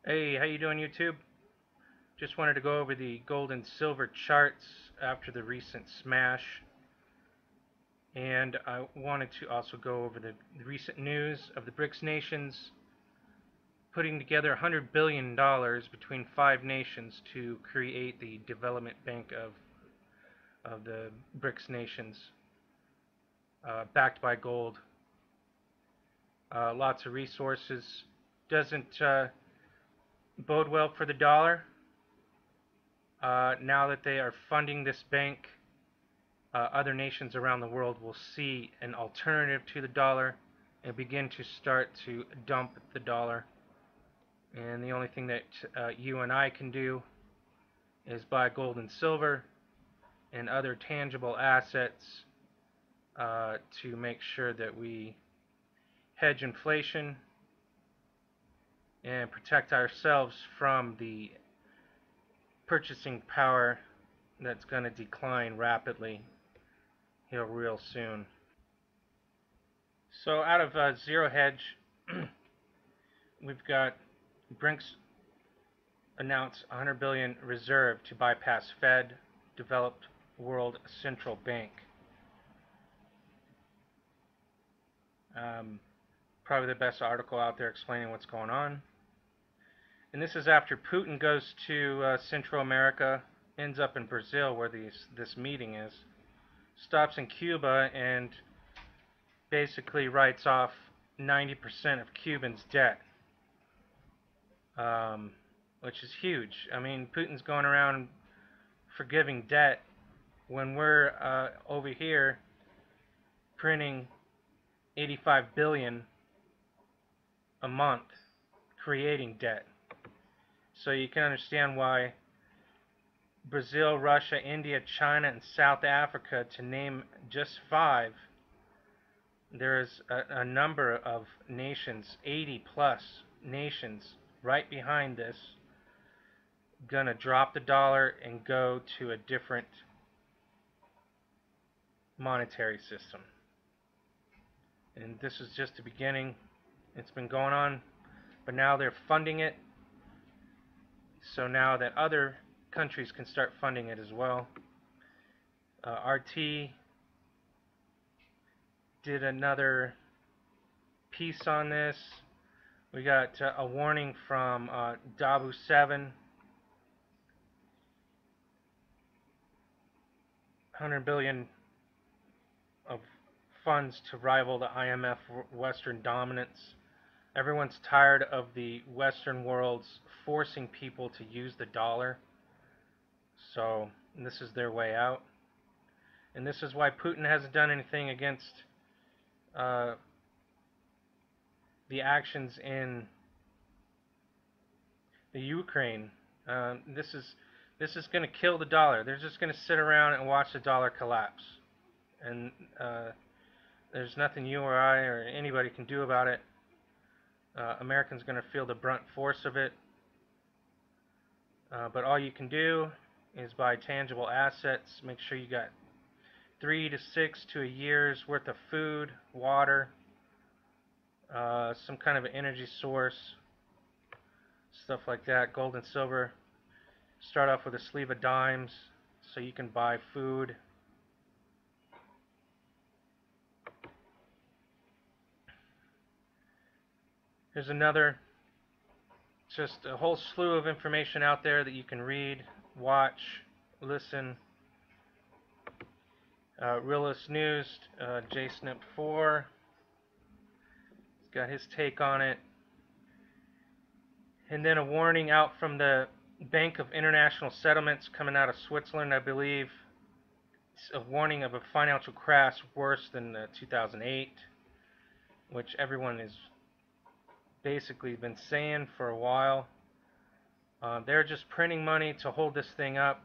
Hey, how you doing, YouTube? Just wanted to go over the gold and silver charts after the recent smash, and I wanted to also go over the recent news of the Brics nations putting together $100 billion between 5 nations to create the development bank of the Brics nations, backed by gold. Lots of resources. Doesn't bode well for the dollar. Now that they are funding this bank, other nations around the world will see an alternative to the dollar and begin to start to dump the dollar. And the only thing that you and I can do is buy gold and silver and other tangible assets to make sure that we hedge inflation and protect ourselves from the purchasing power that's going to decline rapidly here real soon. So out of Zero Hedge, we've got Brics announced 100 billion reserve to bypass Fed, developed world central bank. Probably the best article out there explaining what's going on. And this is after Putin goes to Central America, ends up in Brazil where this meeting is, stops in Cuba and basically writes off 90% of Cubans' debt, which is huge. I mean, Putin's going around forgiving debt when we're over here printing 85 billion a month, creating debt. So you can understand why Brazil, Russia, India, China, and South Africa, to name just 5, there's a number of nations, 80 plus nations, right behind this, gonna drop the dollar and go to a different monetary system. And this is just the beginning. It's been going on, but now they're funding it. So now that other countries can start funding it as well. RT did another piece on this. We got a warning from Dabu 7. 100 billion of funds to rival the IMF Western dominance. Everyone's tired of the Western world's forcing people to use the dollar. So this is their way out. And this is why Putin hasn't done anything against the actions in the Ukraine. This is going to kill the dollar. They're just going to sit around and watch the dollar collapse. And there's nothing you or I or anybody can do about it. Americans are going to feel the brunt force of it. But all you can do is buy tangible assets. Make sure you got 3 to 6 to a year's worth of food, water, some kind of an energy source, stuff like that. Gold and silver. Start off with a sleeve of dimes so you can buy food. Here's another, just a whole slew of information out there that you can read, watch, listen. Realist News, JSNIP4, he's got his take on it. And then a warning out from the Bank of International Settlements coming out of Switzerland, I believe. It's a warning of a financial crash worse than 2008, which everyone has basically been saying for a while. They're just printing money to hold this thing up,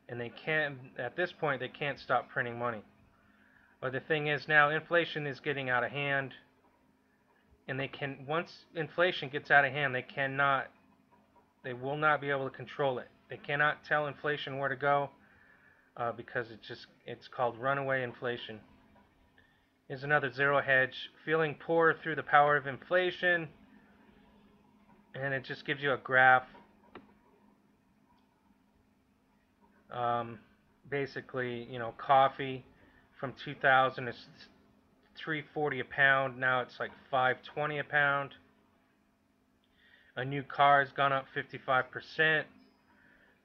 and they can't, at this point, they can't stop printing money. But the thing is now, inflation is getting out of hand, and they can, once inflation gets out of hand, they will not be able to control it. They cannot tell inflation where to go, because it's called runaway inflation. Here's another Zero Hedge, feeling poor through the power of inflation. and it just gives you a graph. Basically, coffee from 2000 is $3.40 a pound. Now it's like $5.20 a pound. A new car has gone up 55%.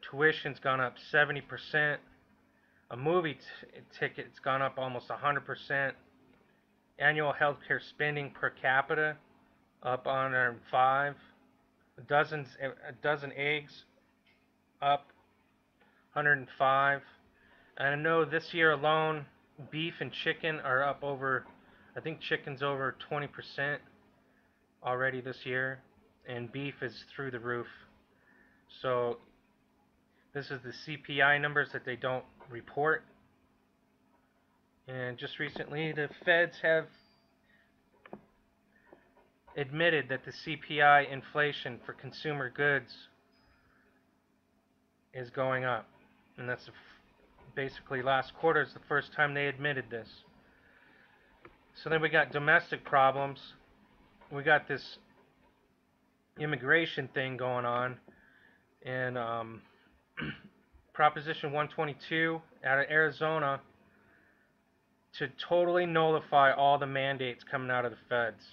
Tuition's gone up 70%. A movie ticket's gone up almost 100%. Annual healthcare spending per capita up 105. A dozen eggs up 105. And I know this year alone, beef and chicken are up over, I think chicken's over 20% already this year, and beef is through the roof. So this is the CPI numbers that they don't report. And just recently, the feds have admitted that the CPI inflation for consumer goods is going up. And that's basically last quarter is the first time they admitted this. So then we got domestic problems. We got this immigration thing going on. And Proposition 122 out of Arizona to totally nullify all the mandates coming out of the feds.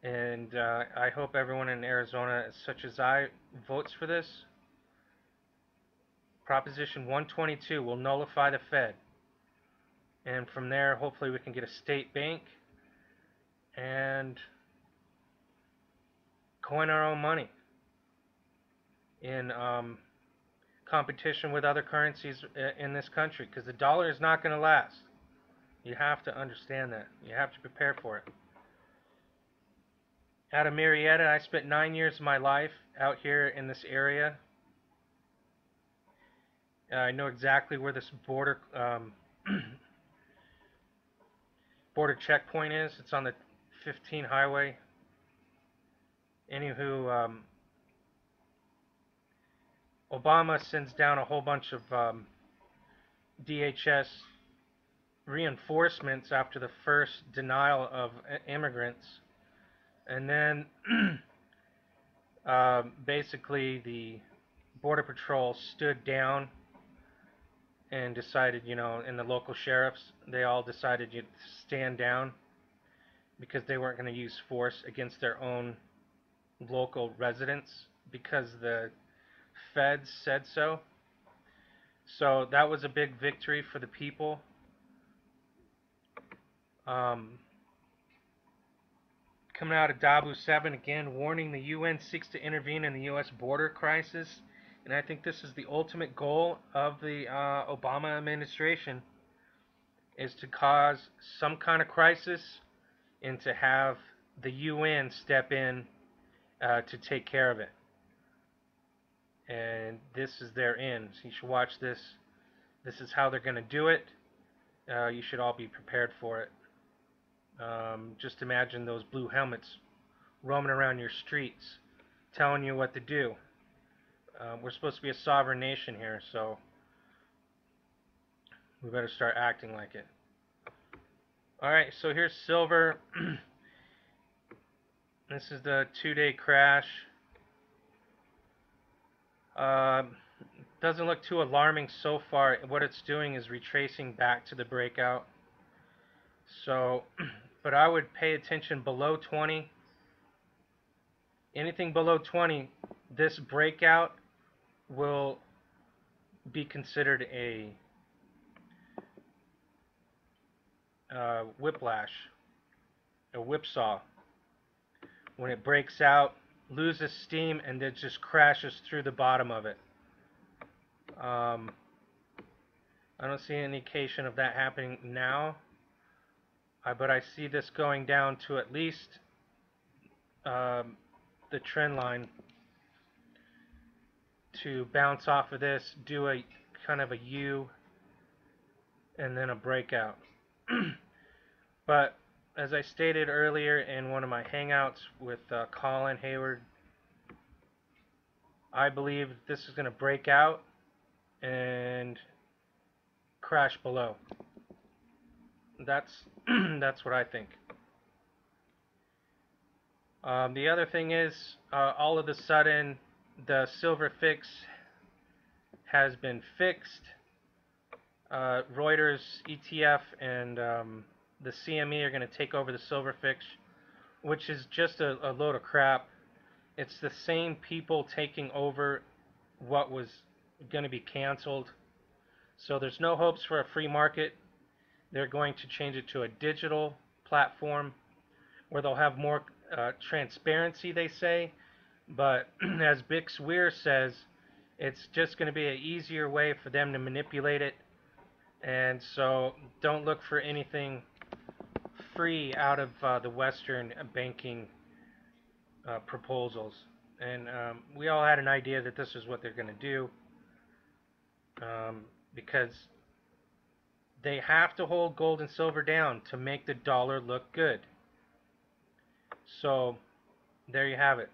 And I hope everyone in Arizona, such as I, votes for this. Proposition 122 will nullify the Fed. And from there, hopefully we can get a state bank and coin our own money in competition with other currencies in this country. Because the dollar is not going to last. You have to understand that. You have to prepare for it. Out of Marietta, I spent 9 years of my life out here in this area. I know exactly where this border checkpoint is. It's on the 15 highway. Anywho, Obama sends down a whole bunch of DHS reinforcements after the first denial of immigrants. And then basically the Border Patrol stood down and decided, and the local sheriffs, they all decided to stand down because they weren't going to use force against their own local residents because the feds said so. So that was a big victory for the people. Coming out of Dabu 7 again, warning the UN seeks to intervene in the U.S. border crisis. And I think this is the ultimate goal of the Obama administration, is to cause some kind of crisis and to have the UN step in to take care of it. And this is their end. So you should watch this. This is how they're going to do it. You should all be prepared for it. Just imagine those blue helmets roaming around your streets telling you what to do. We're supposed to be a sovereign nation here, so we better start acting like it. Alright, so here's silver. This is the 2-day crash. Doesn't look too alarming so far. What it's doing is retracing back to the breakout. So, but I would pay attention below 20. Anything below 20, this breakout will be considered a whiplash, a whipsaw. When it breaks out, loses steam, and then just crashes through the bottom of it. I don't see any indication of that happening now, but I see this going down to at least the trend line to bounce off of this, do a kind of a U, and then a breakout. But as I stated earlier in one of my hangouts with Colin Hayward, I believe this is going to break out and crash below. That's what I think. The other thing is, all of a sudden, the silver fix has been fixed. Reuters, ETF, and the CME are going to take over the silver fix, which is just a load of crap. It's the same people taking over what was going to be canceled. So there's no hopes for a free market. They're going to change it to a digital platform where they'll have more transparency, they say. But as Bix Weir says, it's just going to be an easier way for them to manipulate it. And so don't look for anything free out of the Western banking proposals. And we all had an idea that this is what they're going to do, because they have to hold gold and silver down to make the dollar look good. So there you have it.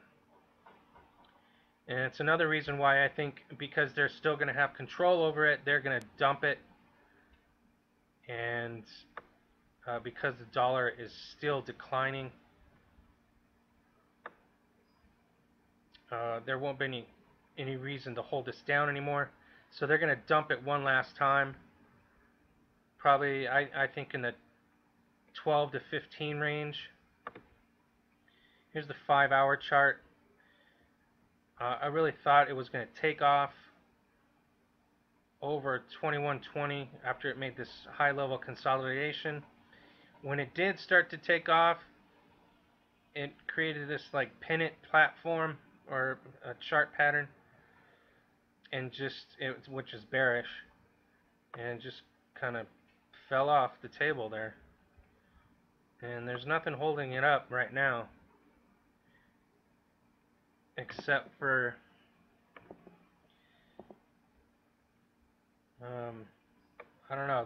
And it's another reason why I think, because they're still going to have control over it, they're going to dump it. And because the dollar is still declining, there won't be any reason to hold this down anymore. So they're going to dump it one last time. Probably, I think in the 12 to 15 range. Here's the 5-hour chart. I really thought it was going to take off over 2120 after it made this high level consolidation. When it did start to take off, it created this like pennant platform or a chart pattern, and which is bearish, and just kind of fell off the table there. And there's nothing holding it up right now except for I don't know.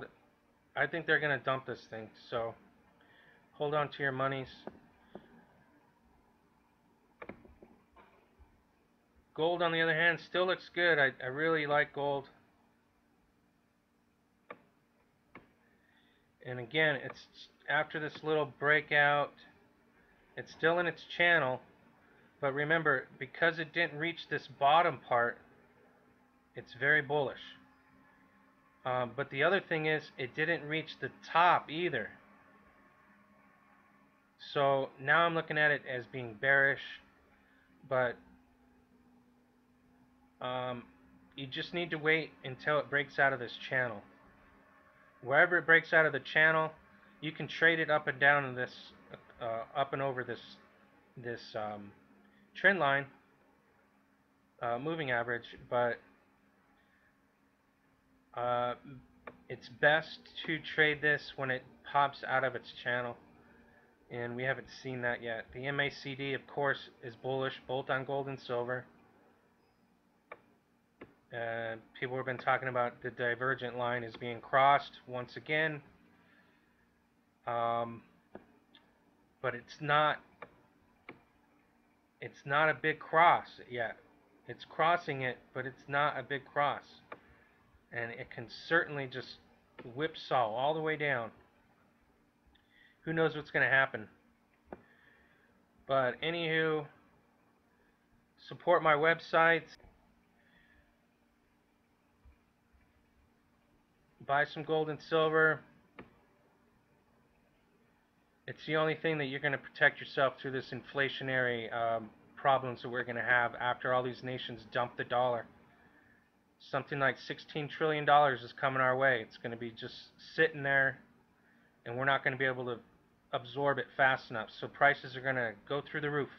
I think they're going to dump this thing, so hold on to your monies. Gold, on the other hand, still looks good. I really like gold. And again, it's after this little breakout. It's still in its channel, but remember, because it didn't reach this bottom part, it's very bullish. But the other thing is, it didn't reach the top either. So now I'm looking at it as being bearish, but you just need to wait until it breaks out of this channel. Wherever it breaks out of the channel, you can trade it up and down in this, up and over this trend line, moving average, but it's best to trade this when it pops out of its channel, and we haven't seen that yet. The MACD, of course, is bullish both on gold and silver. People have been talking about the divergent line is being crossed once again, but it's not a big cross yet. It's crossing it, but it's not a big cross, and it can certainly just whipsaw all the way down. Who knows what's going to happen? But anywho, support my websites. Buy some gold and silver. It's the only thing that you're going to protect yourself through this inflationary problems that we're going to have after all these nations dump the dollar. Something like $16 trillion is coming our way. It's going to be just sitting there, and we're not going to be able to absorb it fast enough. So prices are going to go through the roof.